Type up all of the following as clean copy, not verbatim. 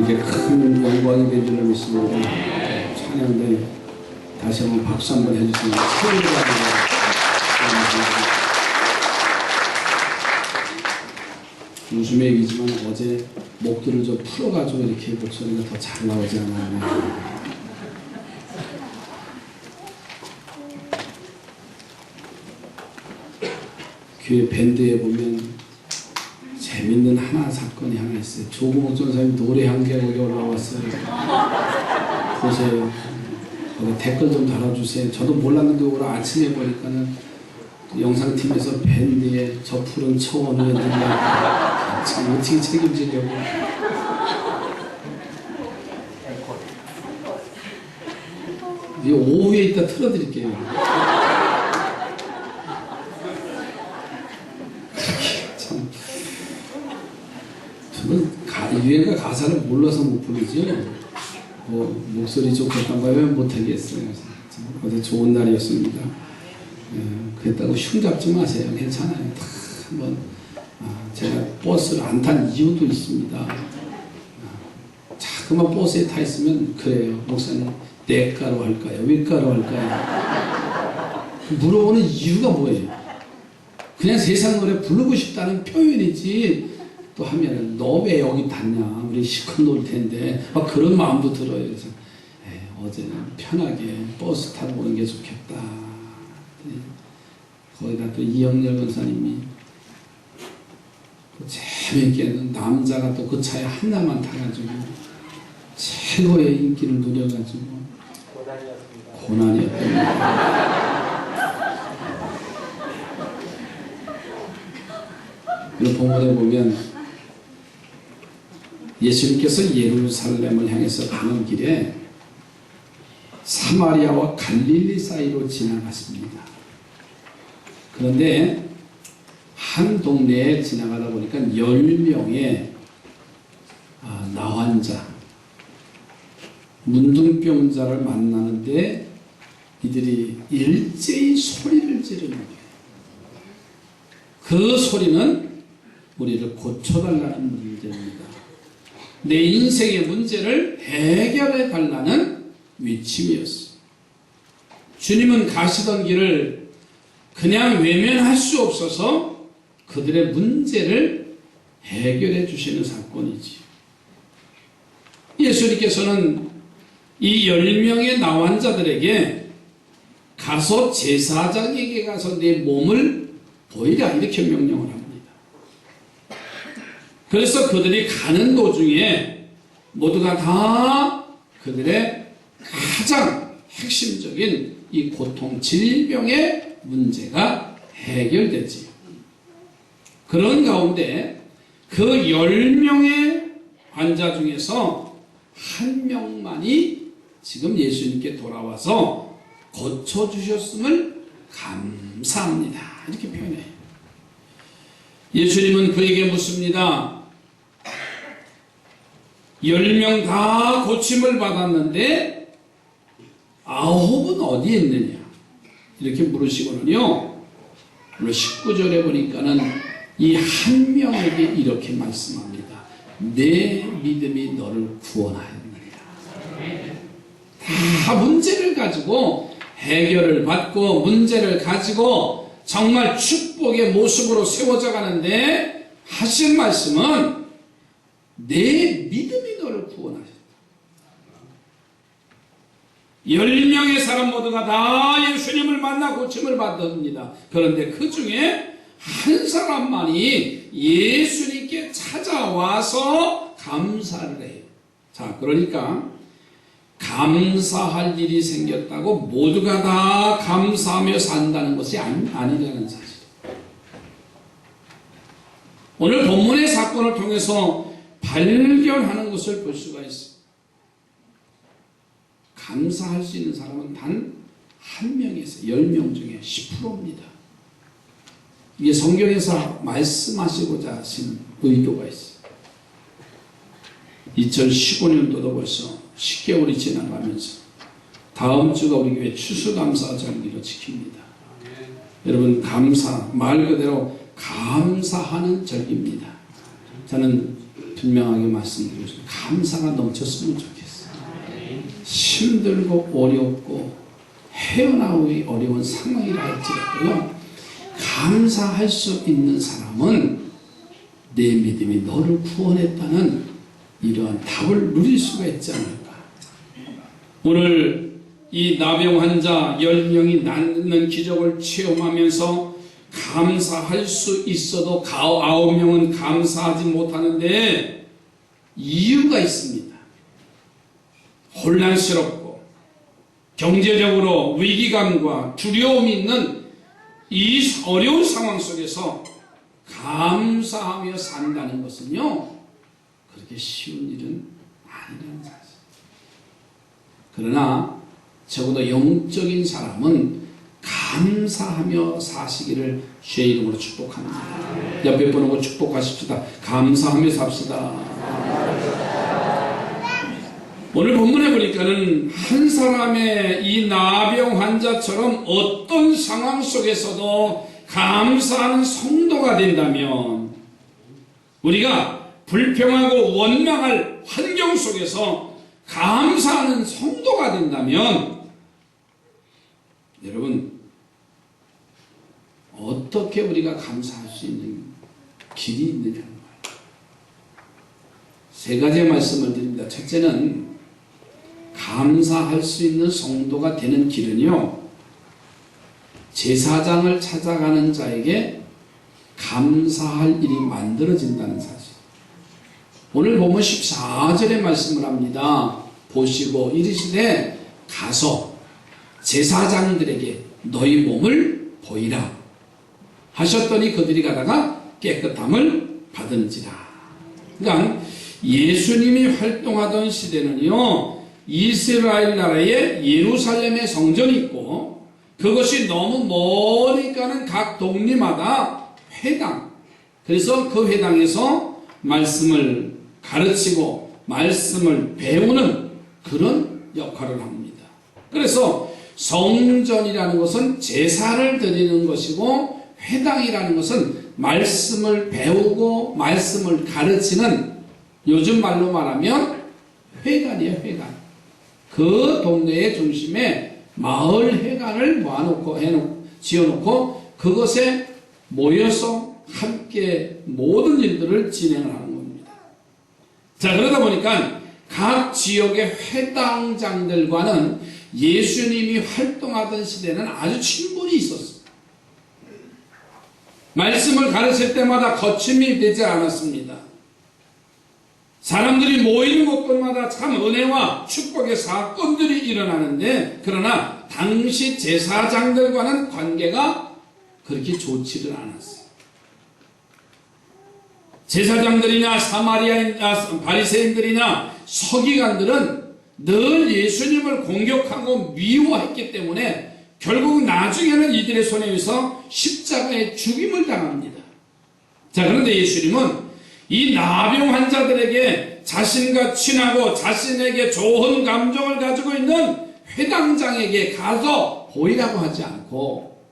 하나님께 큰 영광이 된 줄로 믿습니다. 찬양대 다시 한번 박수 한번 해주세요. 웃음의 얘기지만 어제 목들을 좀 풀어가지고 이렇게 목소리가 더 잘 나오지 않았나요? 교회 밴드에 보면 재밌는 사건이 하나 있어요. 조공옥 전사님 노래 한 개 거기 올라왔어요. 보세요. 댓글 좀 달아주세요. 저도 몰랐는데 오늘 아침에 보니까는 영상팀에서 밴드에 저 푸른 초원에 들려 지금 어떻게 책임지려고. 이 오후에 이따 틀어드릴게요. 참, 저는 유행가 가사를 몰라서 못 부르죠. 목소리 좋겠다고 하면 못하겠어요. 어제 좋은 날이었습니다. 그랬다고 흉 잡지 마세요. 괜찮아요. 다 한번 제가 버스를 안 탄 이유도 있습니다. 자꾸만 버스에 타 있으면 그래요. 목사님 내가로 할까요? 윗가로 할까요? 물어보는 이유가 뭐예요? 그냥 세상 노래 부르고 싶다는 표현이지 또 하면 너 왜 여기 탔냐? 우리 시컷 놀 텐데 막 그런 마음도 들어요. 그래서 어제는 편하게 버스 타고 오는 게 좋겠다. 거기다 또 이영렬 권사님이 재미있게는 남자가 또 그 차에 하나만 타가지고 최고의 인기를 누려가지고 고난이었답니다. 이 본문에 보면 예수님께서 예루살렘을 향해서 가는 길에 사마리아와 갈릴리 사이로 지나갔습니다. 그런데 한 동네에 지나가다 보니까 10명의 나환자, 문둥병자를 만나는데 이들이 일제히 소리를 지르는 거예요. 그 소리는 우리를 고쳐달라는 문제입니다. 내 인생의 문제를 해결해 달라는 외침이었어요. 주님은 가시던 길을 그냥 외면할 수 없어서 그들의 문제를 해결해 주시는 사건이지. 예수님께서는 이 10명의 나환자들에게 가서 제사장에게 가서 내 몸을 보이라 이렇게 명령을 합니다. 그래서 그들이 가는 도중에 모두가 다 그들의 가장 핵심적인 이 고통, 질병의 문제가 해결되지요. 그런 가운데 그 10명의 환자 중에서 한 명만이 지금 예수님께 돌아와서 고쳐주셨음을 감사합니다. 이렇게 표현해요. 예수님은 그에게 묻습니다. 10명 다 고침을 받았는데 9은 어디에 있느냐? 이렇게 물으시고는요. 19절에 보니까는 이 한 명에게 이렇게 말씀합니다. 내 믿음이 너를 구원하였느냐. 다 문제를 가지고 해결을 받고 문제를 가지고 정말 축복의 모습으로 세워져 가는데 하신 말씀은 내 믿음이 너를 구원하셨다. 10명의 사람 모두가 다 예수님을 만나 고침을 받습니다. 그런데 그 중에 한 사람만이 예수님께 찾아와서 감사를 해요. 자, 그러니까 감사할 일이 생겼다고 모두가 다 감사하며 산다는 것이 아니라는 사실. 오늘 본문의 사건을 통해서 발견하는 것을 볼 수가 있습니다. 감사할 수 있는 사람은 단 한 명에서 10명 중에 10%입니다. 이게 성경에서 말씀하시고자 하신 의도가 있어요. 2015년도도 벌써 10개월이 지나가면서 다음 주가 우리 교회 추수감사 절기로 지킵니다. 여러분 감사, 말 그대로 감사하는 절기입니다. 저는 분명하게 말씀드리고 싶습니다. 감사가 넘쳤으면 좋겠어요. 힘들고 어렵고 헤어나오기 어려운 상황이라 할지라도요, 감사할 수 있는 사람은 내 믿음이 너를 구원했다는 이러한 답을 누릴 수가 있지 않을까. 오늘 이 나병 환자 10명이 낫는 기적을 체험하면서 감사할 수 있어도 9명은 감사하지 못하는데 이유가 있습니다. 혼란스럽고 경제적으로 위기감과 두려움이 있는 이 어려운 상황 속에서 감사하며 산다는 것은요, 그렇게 쉬운 일은 아니라는 사실. 그러나 적어도 영적인 사람은 감사하며 사시기를 주의 이름으로 축복합니다. 옆에 보는 축복하십시다. 감사하며 삽시다. 오늘 본문에 보니까는 한 사람의 이 나병 환자처럼 어떤 상황 속에서도 감사하는 성도가 된다면, 우리가 불평하고 원망할 환경 속에서 감사하는 성도가 된다면, 여러분, 어떻게 우리가 감사할 수 있는 길이 있느냐는 거예요. 세 가지의 말씀을 드립니다. 첫째는 감사할 수 있는 성도가 되는 길은요, 제사장을 찾아가는 자에게 감사할 일이 만들어진다는 사실. 오늘 보면 14절의 말씀을 합니다. 보시고 이르시되 가서 제사장들에게 너희 몸을 보이라 하셨더니 그들이 가다가 깨끗함을 받은지라. 그러니까 예수님이 활동하던 시대는요, 이스라엘 나라에 예루살렘에 성전이 있고, 그것이 너무 머니까는 각 동리마다 회당, 그래서 그 회당에서 말씀을 가르치고 말씀을 배우는 그런 역할을 합니다. 그래서 성전이라는 것은 제사를 드리는 것이고, 회당이라는 것은 말씀을 배우고 말씀을 가르치는, 요즘 말로 말하면 회관이에요. 회관. 그 동네의 중심에 마을 회관을 지어놓고 그것에 모여서 함께 모든 일들을 진행을 하는 겁니다. 자, 그러다 보니까 각 지역의 회당장들과는 예수님이 활동하던 시대는 아주 친분이 있었습니다. 말씀을 가르칠 때마다 거침이 되지 않았습니다. 사람들이 모이는 곳곳마다 참 은혜와 축복의 사건들이 일어나는데, 그러나 당시 제사장들과는 관계가 그렇게 좋지를 않았어요. 제사장들이나 바리새인들이나 서기관들은 늘 예수님을 공격하고 미워했기 때문에 결국 나중에는 이들의 손에 의해서 십자가에 죽임을 당합니다. 자, 그런데 예수님은 이 나병 환자들에게 자신과 친하고 자신에게 좋은 감정을 가지고 있는 회당장에게 가서 보이라고 하지 않고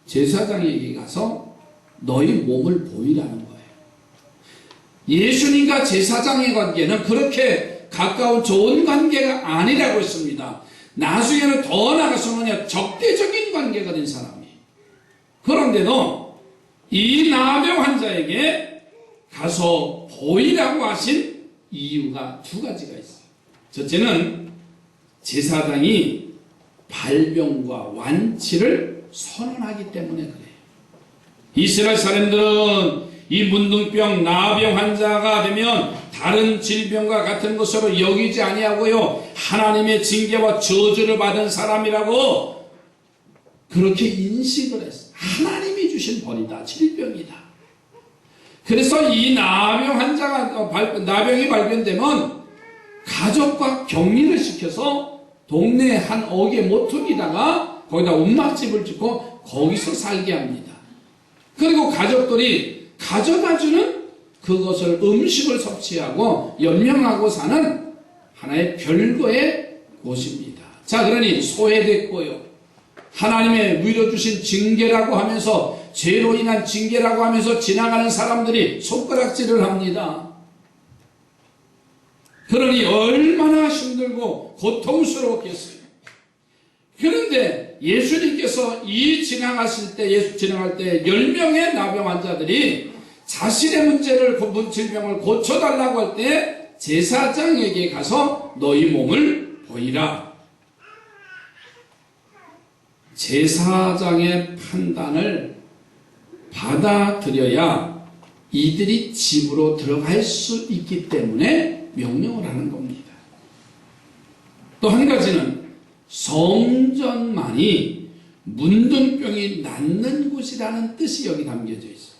제사장에게 가서 너희 몸을 보이라는 거예요. 예수님과 제사장의 관계는 그렇게 가까운 좋은 관계가 아니라고 했습니다. 나중에는 더 나아가서는 적대적인 관계가 된 사람이에요. 그런데도 이 나병 환자에게 가서 보이라고 하신 이유가 두 가지가 있어요. 첫째는 제사장이 발병과 완치를 선언하기 때문에 그래요. 이스라엘 사람들은 이 문둥병, 나병 환자가 되면 다른 질병과 같은 것으로 여기지 아니하고요, 하나님의 징계와 저주를 받은 사람이라고 그렇게 인식을 했어요. 하나님이 주신 벌이다, 질병이다. 그래서 이 나병 환자가 나병이 발견되면 가족과 격리를 시켜서 동네 한 억의 모퉁이다가 거기다 움막집을 짓고 거기서 살게 합니다. 그리고 가족들이 가져다주는 그것을 음식을 섭취하고 연명하고 사는 하나의 별거의 곳입니다. 자, 그러니 소외됐고요, 하나님의 위로 주신 징계라고 하면서 죄로 인한 징계라고 하면서 지나가는 사람들이 손가락질을 합니다. 그러니 얼마나 힘들고 고통스러웠겠어요. 그런데 예수님께서 지나가실 때, 예수 지나갈 때 10명의 나병 환자들이 자신의 문제를, 질병을 고쳐달라고 할 때 제사장에게 가서 너희 몸을 보이라. 제사장의 판단을 받아들여야 이들이 집으로 들어갈 수 있기 때문에 명령을 하는 겁니다. 또 한 가지는 성전만이 문둥병이 낫는 곳이라는 뜻이 여기 담겨져 있어요.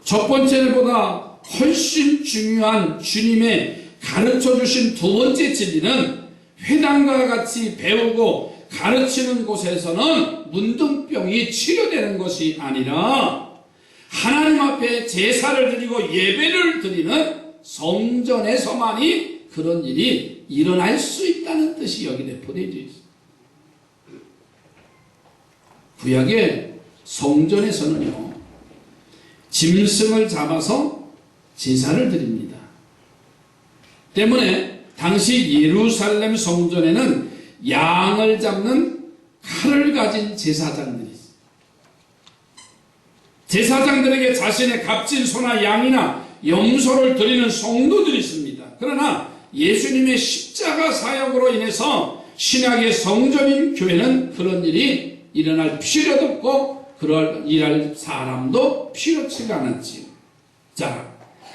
첫 번째보다 훨씬 중요한 주님의 가르쳐 주신 두 번째 진리는 회당과 같이 배우고 가르치는 곳에서는 문둥병이 치료되는 것이 아니라 하나님 앞에 제사를 드리고 예배를 드리는 성전에서만이 그런 일이 일어날 수 있다는 뜻이 여기 내포되어 있어요. 구약의 성전에서는요, 짐승을 잡아서 제사를 드립니다. 때문에 당시 예루살렘 성전에는 양을 잡는 칼을 가진 제사장들이 있어요. 제사장들에게 자신의 값진 소나 양이나 염소를 드리는 성도들이 있습니다. 그러나 예수님의 십자가 사역으로 인해서 신약의 성전인 교회는 그런 일이 일어날 필요도 없고 그럴 일할 사람도 필요치가 않았지요. 자,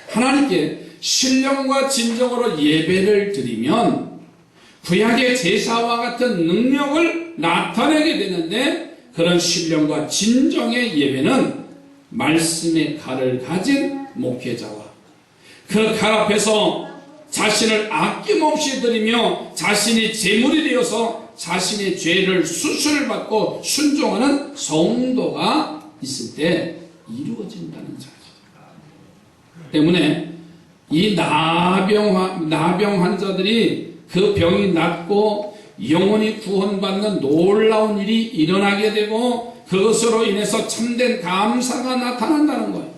하나님께 신령과 진정으로 예배를 드리면 구약의 제사와 같은 능력을 나타내게 되는데, 그런 신령과 진정의 예배는 말씀의 칼을 가진 목회자와 그 칼 앞에서 자신을 아낌없이 드리며 자신이 제물이 되어서 자신의 죄를 수술을 받고 순종하는 성도가 있을 때 이루어진다는 사실 때문에 이 나병 환자들이 그 병이 낫고 영혼이 구원받는 놀라운 일이 일어나게 되고 그것으로 인해서 참된 감사가 나타난다는 거예요.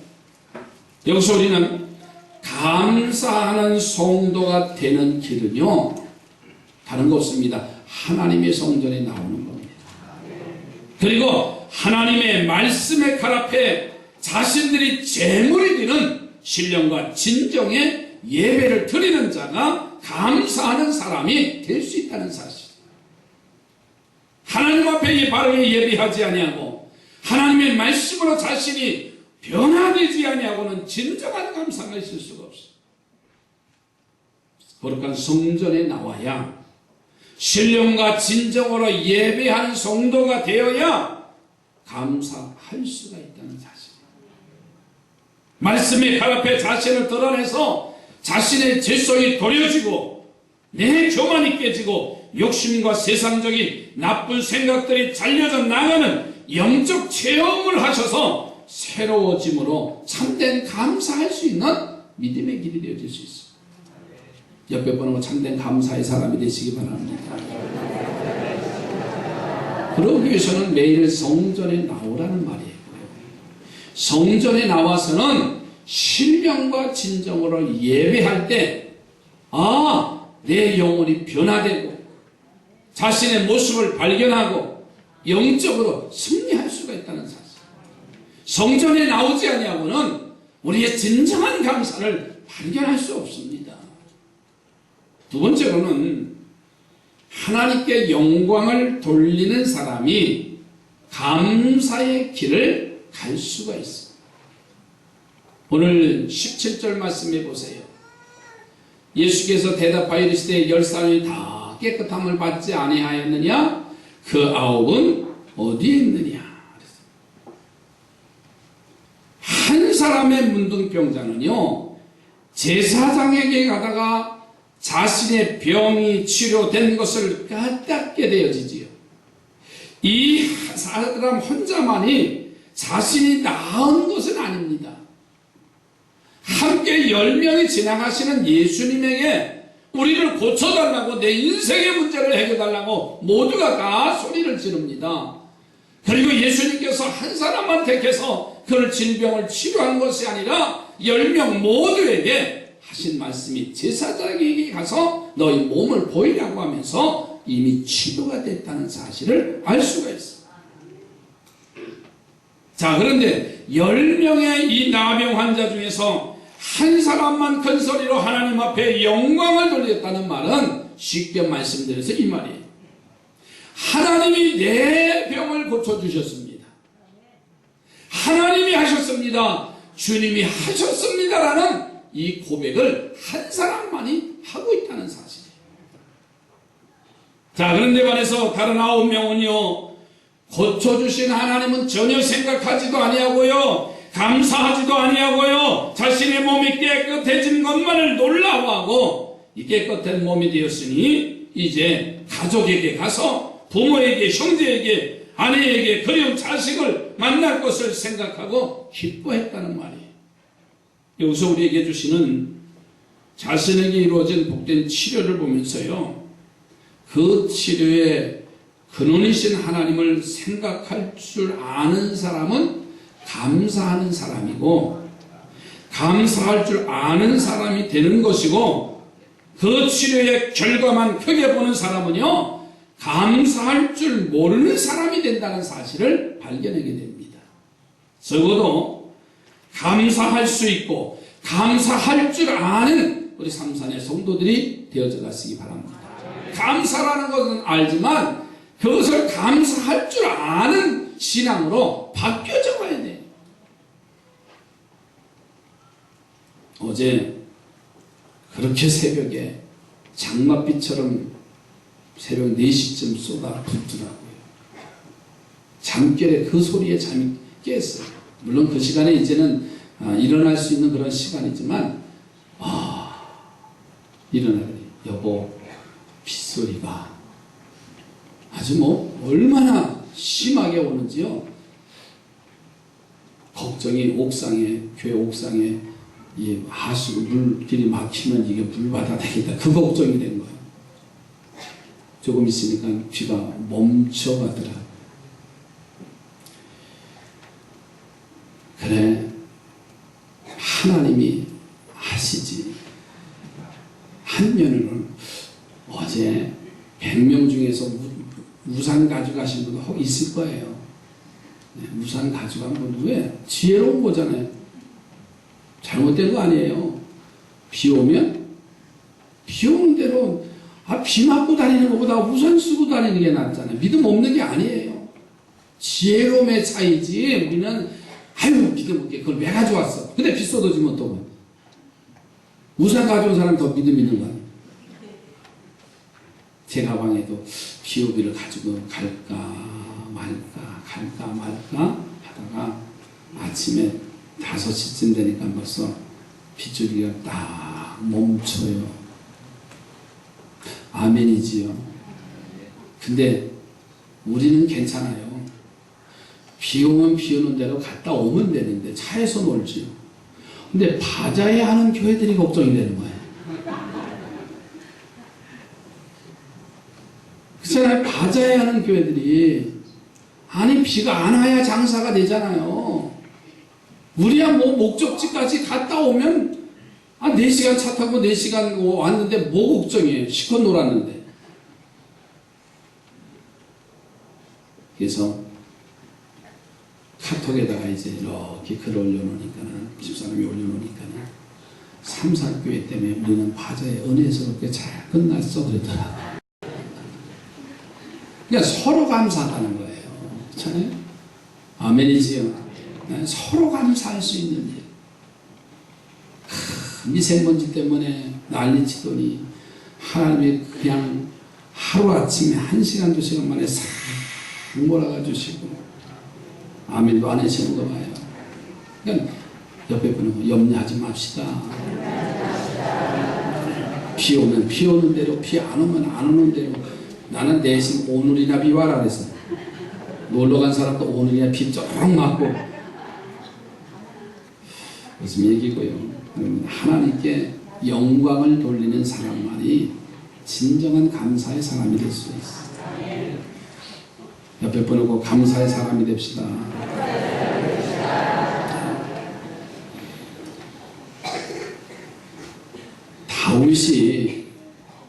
여기서 우리는 감사하는 성도가 되는 길은요, 다른 거 없습니다. 하나님의 성전에 나오는 겁니다. 그리고 하나님의 말씀의 칼 앞에 자신들이 제물이 되는 신령과 진정의 예배를 드리는 자가 감사하는 사람이 될 수 있다는 사실. 하나님 앞에 바르게 예배하지 아니하고 하나님의 말씀으로 자신이 변화되지 아니하고는 진정한 감사가 있을 수가 없어요. 거룩한 성전에 나와야 신령과 진정으로 예배하는 성도가 되어야 감사할 수가 있다는 사실. 말씀의 칼 앞에 자신을 드러내서 자신의 질서이 도려지고 내 교만이 깨지고 욕심과 세상적인 나쁜 생각들이 잘려져 나가는 영적 체험을 하셔서 새로워짐으로 참된 감사할 수 있는 믿음의 길이 되어질 수 있어요. 옆에 보는 참된 감사의 사람이 되시기 바랍니다. 그러기 위해서는 매일 성전에 나오라는 말이에요. 성전에 나와서는 신령과 진정으로 예배할 때, 내 영혼이 변화되고 자신의 모습을 발견하고 영적으로 승리할 수가 있다는 사실. 성전에 나오지 아니하고는 우리의 진정한 감사를 발견할 수 없습니다. 두 번째로는 하나님께 영광을 돌리는 사람이 감사의 길을 갈 수가 있습니다. 오늘 17절 말씀해 보세요. 예수께서 대답하여 이르시되 10사람이 다 깨끗함을 받지 아니하였느냐? 그 9은 어디에 있느냐? 한 사람의 문둥병자는요, 제사장에게 가다가 자신의 병이 치료된 것을 깨닫게 되어지지요. 이 사람 혼자만이 자신이 나은 것은 아닙니다. 함께 10명이 지나가시는 예수님에게 우리를 고쳐달라고, 내 인생의 문제를 해결달라고 모두가 다 소리를 지릅니다. 그리고 예수님께서 한 사람만 택해서 그를 질병을 치료한 것이 아니라 10명 모두에게 하신 말씀이 제사장에게 가서 너희 몸을 보이라고 하면서 이미 치료가 됐다는 사실을 알 수가 있어요. 자, 그런데 10명의 이 나병 환자 중에서 한 사람만 큰 소리로 하나님 앞에 영광을 돌렸다는 말은 쉽게 말씀드려서 이 말이에요. 하나님이 내 병을 고쳐주셨습니다. 하나님이 하셨습니다. 주님이 하셨습니다라는 이 고백을 한 사람만이 하고 있다는 사실이에요. 자, 그런데 반해서 다른 9명은요, 고쳐주신 하나님은 전혀 생각하지도 아니하고요, 감사하지도 아니하고요, 자신의 몸이 깨끗해진 것만을 놀라워하고, 이 깨끗한 몸이 되었으니 이제 가족에게 가서 부모에게, 형제에게, 아내에게, 그리운 자식을 만날 것을 생각하고 기뻐했다는 말이에요. 여기서 우리에게 주시는 자신에게 이루어진 복된 치료를 보면서요, 그 치료의 근원이신 하나님을 생각할 줄 아는 사람은 감사하는 사람이고, 감사할 줄 아는 사람이 되는 것이고, 그 치료의 결과만 크게 보는 사람은요, 감사할 줄 모르는 사람이 된다는 사실을 발견하게 됩니다. 적어도 감사할 수 있고 감사할 줄 아는 우리 삼산의 성도들이 되어져 갔으기 바랍니다. 감사라는 것은 알지만 그것을 감사할 줄 아는 신앙으로 바뀌어져 가야 돼요. 어제 그렇게 새벽에 장맛비처럼 새벽 4시쯤 쏟아붓더라고요. 잠결에 그 소리에 잠이 깼어요. 물론 그 시간에 이제는 일어날 수 있는 그런 시간이지만 일어나더니 여보, 빗소리가 아주 얼마나 심하게 오는지요. 걱정이 옥상에, 교회 옥상에 이 하수 물길이 막히면 이게 물바다 되겠다, 그 걱정이 된 거예요. 조금 있으니까 비가 멈춰가더라. 그래, 하나님이 하시지. 한면으로는 어제 100명 중에서 우산 가져가신 분도 혹 있을 거예요. 네, 우산 가져간 분 왜? 지혜로운 거잖아요. 잘못된 거 아니에요. 비 오면 비 오는 대로 비 맞고 다니는 것보다 우산 쓰고 다니는 게 낫잖아요. 믿음 없는 게 아니에요. 지혜로움의 차이지. 우리는 믿음 없게 그걸 왜 가져왔어? 근데 비 쏟아지면 또 뭐? 우산 가져온 사람 더 믿음 있는 거 아니에요? 제 가방에도 비오비를 가지고 갈까 말까 하다가 아침에 5시쯤 되니까 벌써 빗줄기가 딱 멈춰요. 아멘이지요. 근데 우리는 괜찮아요. 비 오면 비 오는 대로 갔다 오면 되는데 차에서 놀지요. 근데 바자회 하는 교회들이 걱정이 되는 거예요. 그렇잖아요. 바자회 하는 교회들이 아니 비가 안 와야 장사가 되잖아요. 우리야 목적지까지 갔다 오면 4시간 차 타고 4시간 왔는데 뭐 걱정이에요. 실컷 놀았는데. 그래서 카톡에다가 이제 이렇게 글을 올려놓으니까는, 집사람이 올려놓으니까는, 삼사교회 때문에 우리는 바자에 은혜스럽게 잘 끝났어 그러더라고요. 그러니까 서로 감사하는 거예요. 그렇잖아요? 아멘이지요. 서로 감사할 수 있는 일. 미세먼지 때문에 난리치더니 하나님이 그냥 하루아침에 1시간 2시간 만에 싹 몰아가 주시고 아멘도 안 하시는 거 봐요. 그러니까 옆에 분은 염려하지 맙시다. 비 오면 비 오는 대로, 비 안 오면 안 오는 대로. 나는 대신 오늘이나 비 와라 그랬어. 놀러간 사람도 오늘이나 비 쭉 맞고 무슨 얘기고요. 하나님께 영광을 돌리는 사람만이 진정한 감사의 사람이 될 수 있어요. 옆에 보내고 감사의 사람이 됩시다. 다윗이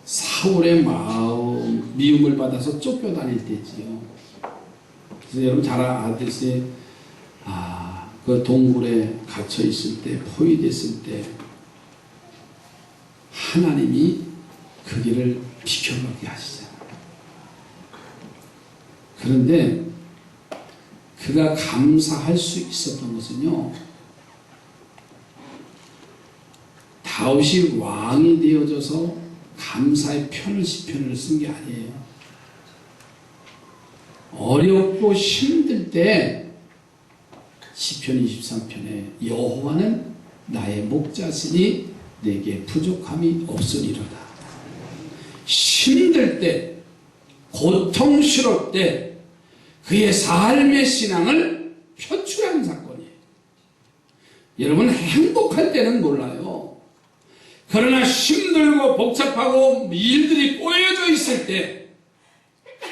사울의 미움을 받아서 쫓겨다닐 때지요. 그래서 여러분 잘 아듯이 그 동굴에 갇혀 있을 때, 포위됐을 때 하나님이 그 길을 비켜가게 하시잖아요. 그런데 그가 감사할 수 있었던 것은요, 다윗이 왕이 되어져서 감사의 시편을 쓴 게 아니에요. 어렵고 힘들 때 시편 23편에 여호와는 나의 목자시니 내게 부족함이 없으리로다. 힘들 때, 고통스러울 때 그의 삶의 신앙을 표출하는 사건이에요. 여러분 행복할 때는 몰라요. 그러나 힘들고 복잡하고 일들이 꼬여져 있을 때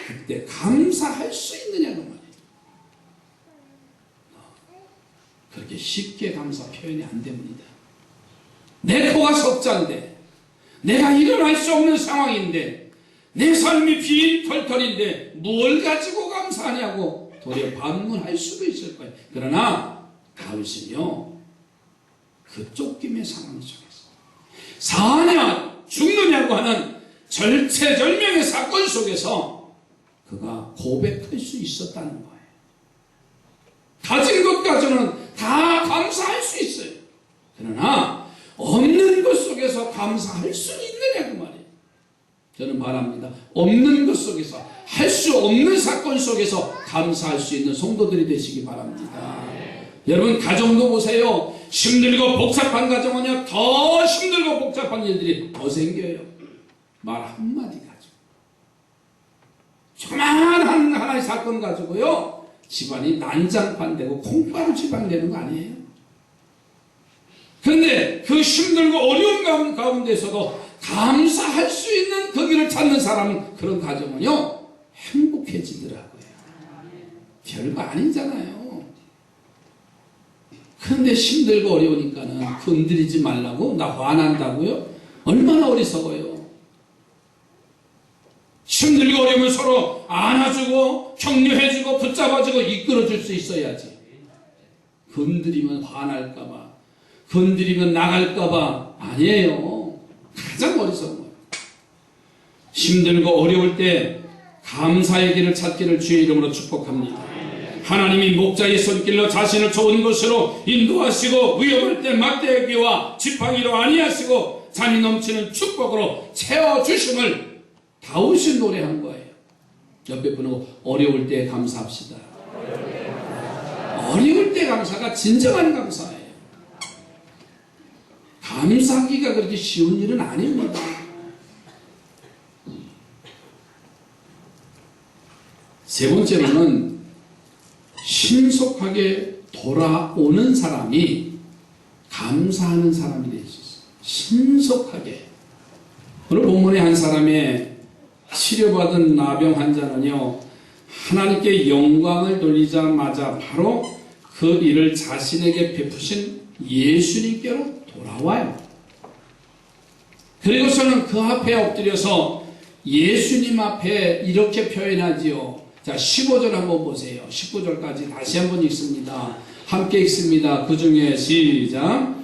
그때 감사할 수 있느냐고 말이에요. 그렇게 쉽게 감사 표현이 안 됩니다. 내 코가 석자인데, 내가 일어날 수 없는 상황인데, 내 삶이 빈털털인데 뭘 가지고 감사하냐고 도리어 반문할 수도 있을 거예요. 그러나 다윗은요, 그 쫓김의 상황 속에서 사냐 죽느냐고 하는 절체절명의 사건 속에서 그가 고백할 수 있었다는 거예요. 가진 것 가지고는 다 감사할 수 있어요. 그러나 없는 것 속에서 감사할 수 있느냐고 말이에요. 저는 말합니다. 없는 것 속에서, 할 수 없는 사건 속에서 감사할 수 있는 성도들이 되시기 바랍니다. 여러분 가정도 보세요. 힘들고 복잡한 가정은요, 더 힘들고 복잡한 일들이 더 생겨요. 말 한마디 가지고, 조그만한 하나의 사건 가지고요, 집안이 난장판되고 콩가루 집안이 되는 거 아니에요? 그런데 그 힘들고 어려운 가운데서도 감사할 수 있는 그 길을 찾는 사람은, 그런 가정은요 행복해지더라고요. 별거 아니잖아요. 그런데 힘들고 어려우니까는 건드리지 말라고, 나 화난다고요? 얼마나 어리석어요. 힘들고 어려우면 서로 안아주고 격려해주고 붙잡아주고 이끌어줄 수 있어야지. 건드리면 화날까봐, 건드리면 나갈까봐. 아니에요. 가장 어리석은 거예요. 힘들고 어려울 때 감사의 길을 찾기를 주의 이름으로 축복합니다. 하나님이 목자의 손길로 자신을 좋은 곳으로 인도하시고 위험할 때 막대기와 지팡이로 아니하시고 잔이 넘치는 축복으로 채워주심을 다윗이 노래한 거예요. 옆에 분하고 어려울 때 감사합시다. 어려울 때 감사가 진정한 감사예요. 감사하기가 그렇게 쉬운 일은 아닙니다. 세 번째로는 신속하게 돌아오는 사람이 감사하는 사람이 될 수 있어요. 신속하게. 오늘 본문의 한 사람의 치료받은 나병 환자는요, 하나님께 영광을 돌리자마자 바로 그 일을 자신에게 베푸신 예수님께로 돌아와요. 그리고서는 그 앞에 엎드려서 예수님 앞에 이렇게 표현하지요. 자, 15절 한번 보세요. 19절까지 다시 한번 읽습니다. 함께 읽습니다. 그 중에 시작.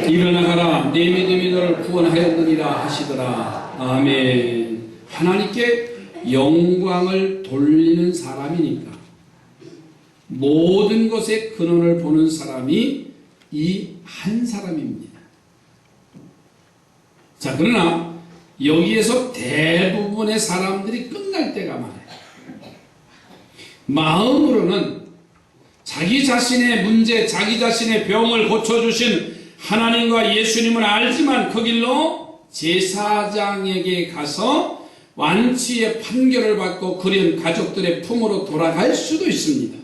일어나가라, 내 믿음이 너를 구원하였느니라 하시더라. 아멘. 하나님께 영광을 돌리는 사람이니까 모든 것의 근원을 보는 사람이 이 한 사람입니다. 자, 그러나 여기에서 대부분의 사람들이 끝날 때가 많아요. 마음으로는 자기 자신의 문제, 자기 자신의 병을 고쳐주신 하나님과 예수님을 알지만 그 길로 제사장에게 가서 완치의 판결을 받고 그런 가족들의 품으로 돌아갈 수도 있습니다.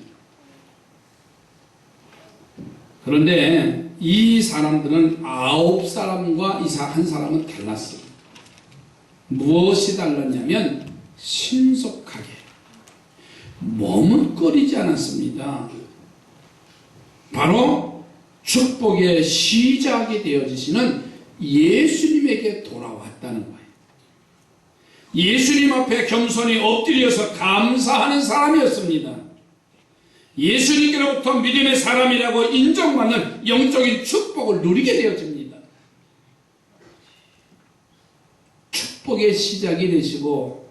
그런데 이 사람들은 9사람과 이 한 사람은 달랐어요. 무엇이 달랐냐면 신속하게 머뭇거리지 않았습니다. 바로 축복의 시작이 되어지시는 예수님에게 돌아왔다는 거예요. 예수님 앞에 겸손히 엎드려서 감사하는 사람이었습니다. 예수님께로부터 믿음의 사람이라고 인정받는 영적인 축복을 누리게 되어집니다. 축복의 시작이 되시고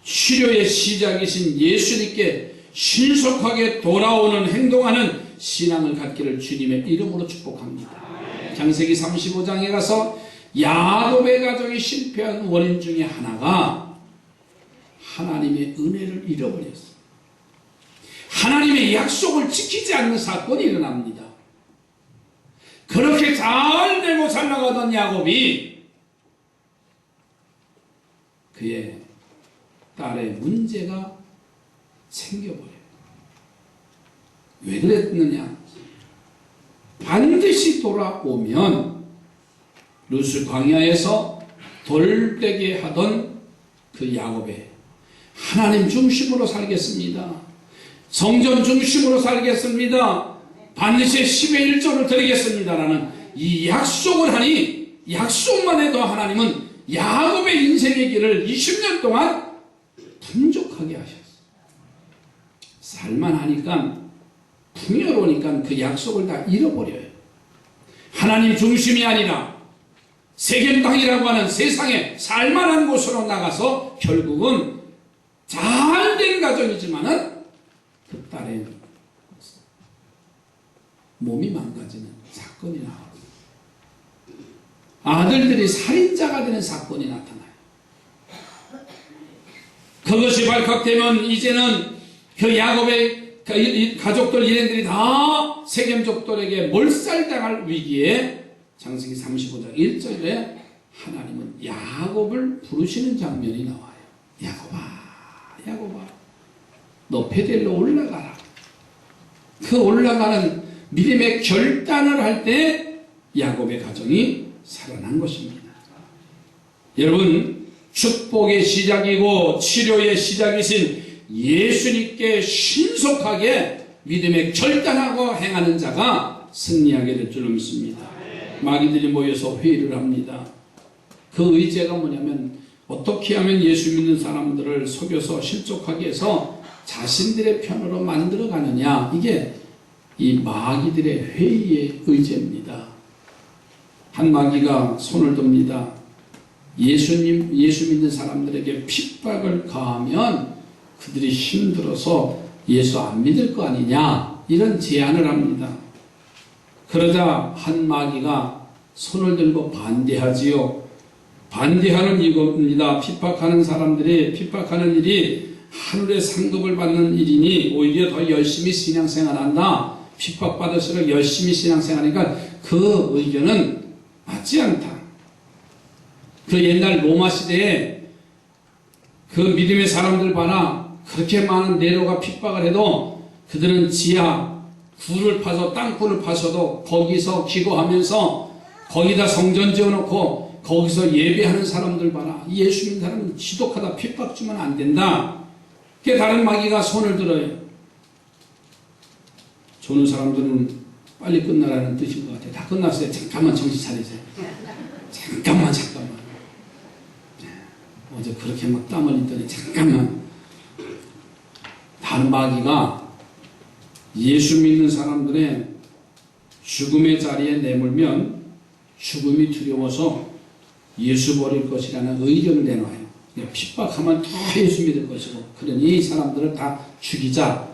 치료의 시작이신 예수님께 신속하게 돌아오는 행동하는 신앙을 갖기를 주님의 이름으로 축복합니다. 창세기 35장에 가서 야곱의 가정이 실패한 원인 중에 하나가 하나님의 은혜를 잃어버렸어요. 하나님의 약속을 지키지 않는 사건이 일어납니다. 그렇게 잘 되고 잘 나가던 야곱이 그의 딸의 문제가 생겨버려요. 왜 그랬느냐? 반드시 돌아오면 루스 광야에서 돌되게 하던 그 야곱의 하나님 중심으로 살겠습니다. 성전 중심으로 살겠습니다. 반드시 10의 1조를 드리겠습니다라는 이 약속을 하니 약속만 해도 하나님은 야곱의 인생의 길을 20년 동안 풍족하게 하셨어요. 살만하니까 풍요로우니까 그 약속을 다 잃어버려요. 하나님 중심이 아니라 세겜 땅이라고 하는 세상에 살만한 곳으로 나가서 결국은 잘된 가정이지만은 그 딸의 몸이 망가지는 사건이 나와요. 아들들이 살인자가 되는 사건이 나타나요. 그것이 발覚되면 이제는 그 야곱의 가족들 일행들이 다 세겜족들에게 몰살당할 위기에 창세기 35장 1절에 하나님은 야곱을 부르시는 장면이 나와요. 야곱아, 야곱아, 너 베델로 올라가라. 그 올라가는 믿음의 결단을 할 때 야곱의 가정이 살아난 것입니다. 여러분, 축복의 시작이고 치료의 시작이신 예수님께 신속하게 믿음에 결단하고 행하는 자가 승리하게 될 줄로 믿습니다. 마귀들이 모여서 회의를 합니다. 그 의제가 뭐냐면 어떻게 하면 예수 믿는 사람들을 속여서 실족하게 해서 자신들의 편으로 만들어가느냐, 이게 이 마귀들의 회의의 의제입니다. 한 마귀가 손을 듭니다. 예수 믿는 사람들에게 핍박을 가하면 그들이 힘들어서 예수 안 믿을 거 아니냐, 이런 제안을 합니다. 그러자 한 마귀가 손을 들고 반대하지요. 반대하는 이겁니다. 핍박하는 사람들이 핍박하는 일이 하늘의 상급을 받는 일이니 오히려 더 열심히 신앙생활한다. 핍박받을수록 열심히 신앙생활하니까 그 의견은 맞지 않다. 그 옛날 로마 시대에 그 믿음의 사람들 봐라. 그렇게 많은 네로가 핍박을 해도 그들은 지하 굴을 파서 땅굴을 파서도 거기서 기도하면서 거기다 성전 지어놓고 거기서 예배하는 사람들 봐라. 예수 믿는 사람은 지독하다. 핍박 주면 안 된다. 그게 다른 마귀가 손을 들어요. 조는 사람들은 빨리 끝나라는 뜻인 것 같아요. 다 끝났어요. 잠깐만 정신 차리세요. 잠깐만. 어제 그렇게 막 땀 흘리더니 잠깐만. 다른 마귀가 예수 믿는 사람들의 죽음의 자리에 내몰면 죽음이 두려워서 예수 버릴 것이라는 의견을 내놔요. 핍박하면 더 예수 믿을 것이고, 그러니 이 사람들을 다 죽이자.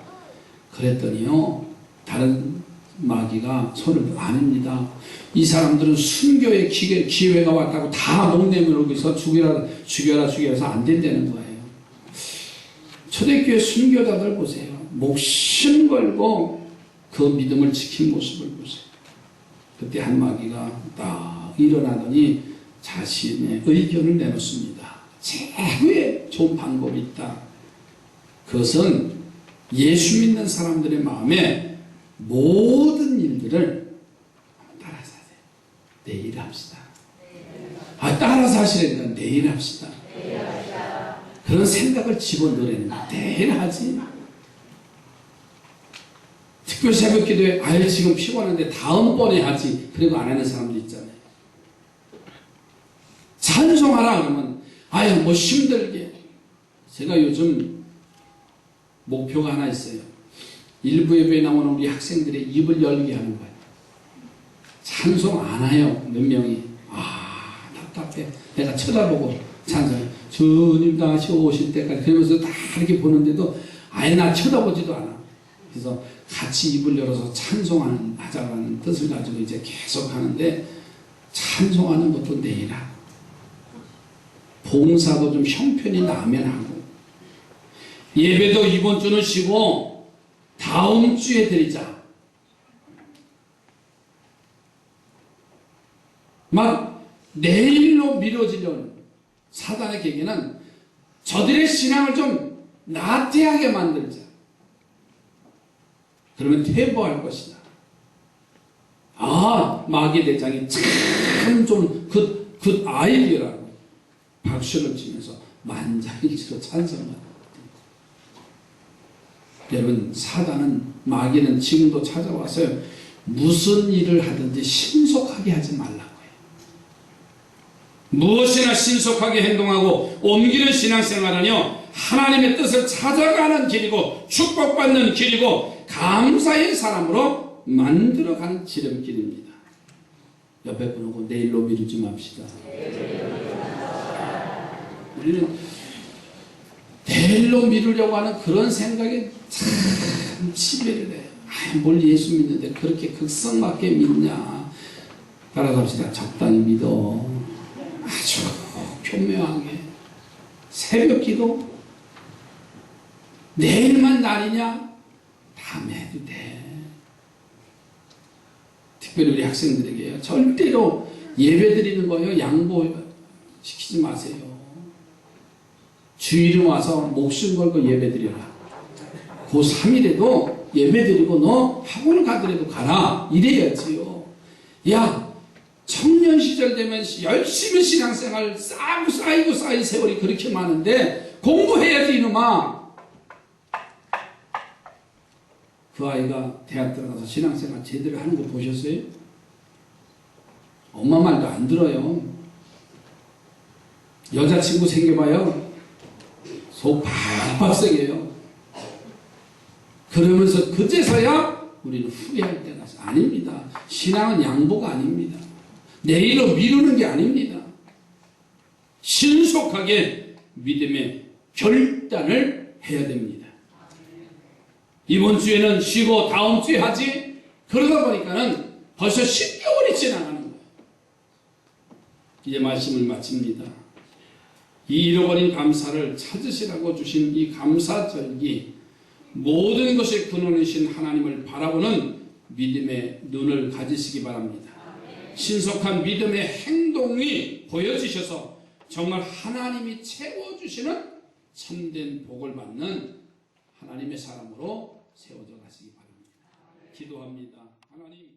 그랬더니요, 다른 마귀가 손을 아닙니다. 이 사람들은 순교의 기회가 왔다고 다 목내밀고 있어 죽여라 해서 안 된다는 거예요. 초대교회 순교자들 보세요. 목숨 걸고 그 믿음을 지킨 모습을 보세요. 그때 한 마귀가 딱 일어나더니 자신의 의견을 내놓습니다. 최고의 좋은 방법이 있다. 그것은 예수 믿는 사람들의 마음에 모든 일들을 따라서 하세요. 내일 합시다. 따라서 하시라니까 내일 합시다. 그런 생각을 집어넣으라는 거야. 내일 하지. 특별 새벽 기도에 지금 피곤한데 다음번에 하지. 그리고 안 하는 사람도 있잖아요. 찬송하라 그러면 뭐 힘들게. 제가 요즘 목표가 하나 있어요. 일부 예배에 나오는 우리 학생들의 입을 열게 하는 거예요. 찬송 안 해요. 몇 명이. 답답해. 내가 쳐다보고 찬송해. 주님 다시 오실 때까지 그러면서 다 이렇게 보는데도 나 쳐다보지도 않아. 그래서 같이 입을 열어서 찬송하자라는 뜻을 가지고 이제 계속 하는데 찬송하는 것도 내일 하고 봉사도 좀 형편이 나면 하고 예배도 이번 주는 쉬고 다음 주에 드리자. 막 내일로 미뤄지려는 사단의 계기는 저들의 신앙을 좀 나태하게 만들자. 그러면 퇴보할 것이다. 마귀 대장이 참 좀 그 아이디어라고 박수를 치면서 만장일치로 찬성합니다. 여러분, 마귀는 지금도 찾아와서요. 무슨 일을 하든지 신속하게 하지 말라고요. 무엇이나 신속하게 행동하고 옮기는 신앙생활은요. 하나님의 뜻을 찾아가는 길이고 축복받는 길이고 감사의 사람으로 만들어가는 지름길입니다. 옆에 분하고 내일로 미루지 맙시다. 우리는 내일로 미루려고 하는 그런 생각이 참 치매를 해요. 뭘 예수 믿는데 그렇게 극성맞게 믿냐. 따라갑시다. 적당히 믿어. 아주 교묘하게. 새벽 기도? 내일만 날이냐? 다음에 해도 돼. 특별히 우리 학생들에게요. 절대로 예배 드리는 거요. 양보시키지 마세요. 주일에 와서 목숨 걸고 예배 드려라. 그 3일에도 예배 드리고 너 학원을 가더라도 가라. 이래야지요. 청년 시절 되면 열심히 신앙생활 쌓이고 쌓인 세월이 그렇게 많은데 공부해야지 이놈아. 그 아이가 대학 들어가서 신앙생활 제대로 하는 거 보셨어요? 엄마 말도 안 들어요. 여자친구 생겨봐요. 속 팍팍 썩여요. 그러면서 그제서야 우리는 후회할 때가 아닙니다. 신앙은 양보가 아닙니다. 내일로 미루는 게 아닙니다. 신속하게 믿음의 결단을 해야 됩니다. 이번 주에는 쉬고 다음 주에 하지? 그러다 보니까는 벌써 10개월이 지나가는 거예요. 이제 말씀을 마칩니다. 이 잃어버린 감사를 찾으시라고 주신 이 감사절기, 모든 것의 근원이신 하나님을 바라보는 믿음의 눈을 가지시기 바랍니다. 신속한 믿음의 행동이 보여지셔서 정말 하나님이 채워주시는 참된 복을 받는 하나님의 사람으로 세워져 가시기 바랍니다. 기도합니다. 하나님.